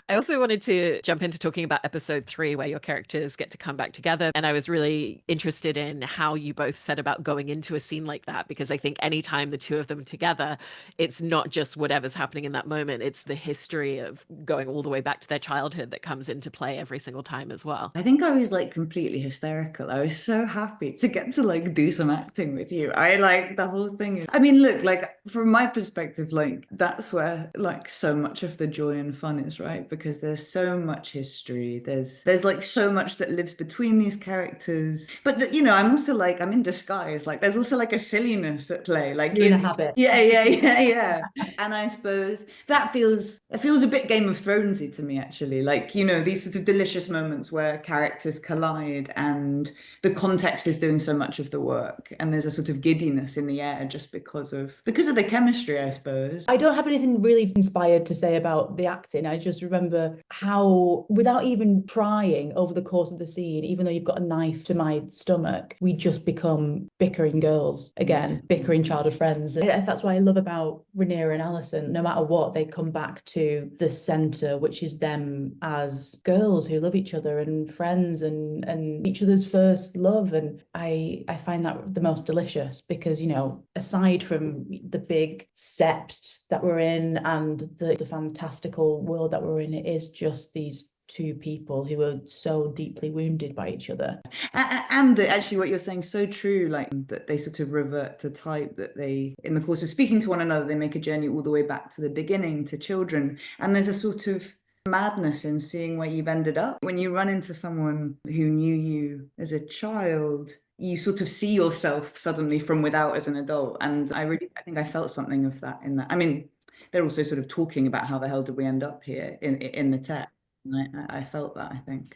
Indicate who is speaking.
Speaker 1: I also wanted to jump into talking about episode 3, where your characters get to come back together. And I was really interested in how you both set about going into a scene like that, because I think anytime the two of them are together, it's not just whatever's happening in that moment, it's the history of going all the way back to their childhood that comes into play every single time as well.
Speaker 2: I think I was like completely hysterical. I was so happy to get to like do some acting with you. I like the whole thing. I mean, look, like from my perspective, like that's where like so much of the joy and fun is, right? Because there's so much history. There's like so much that lives between these characters. But you know, I'm also like I'm in disguise. Like there's also like a silliness at play. Like
Speaker 3: You're in a habit.
Speaker 2: yeah. And I suppose that feels a bit Game of Thronesy to me, actually. Like, you know, these sort of delicious moments where characters collide and the context is doing so much of the work, and there's a sort of giddiness in the air just because of the chemistry, I suppose.
Speaker 3: I don't have anything really inspired to say about the acting. I just remember how, without even trying over the course of the scene, even though you've got a knife to my stomach, we just become bickering girls again, bickering childhood friends. And that's what I love about Rhaenyra and Alicent. No matter what, they come back to the center, which is them as girls who love each other and friends and each other's first love. And I find that the most delicious because, you know, aside from the big set that we're in and the fantastical world that we're in, it is just these two people who are so deeply wounded by each other.
Speaker 2: And actually what you're saying is so true, like that they sort of revert to type, that they, in the course of speaking to one another, they make a journey all the way back to the beginning, to children. And there's a sort of madness in seeing where you've ended up. When you run into someone who knew you as a child, you sort of see yourself suddenly from without as an adult. And I think I felt something of that in that. I mean, they're also sort of talking about how the hell did we end up here in the text. And I felt that, I think.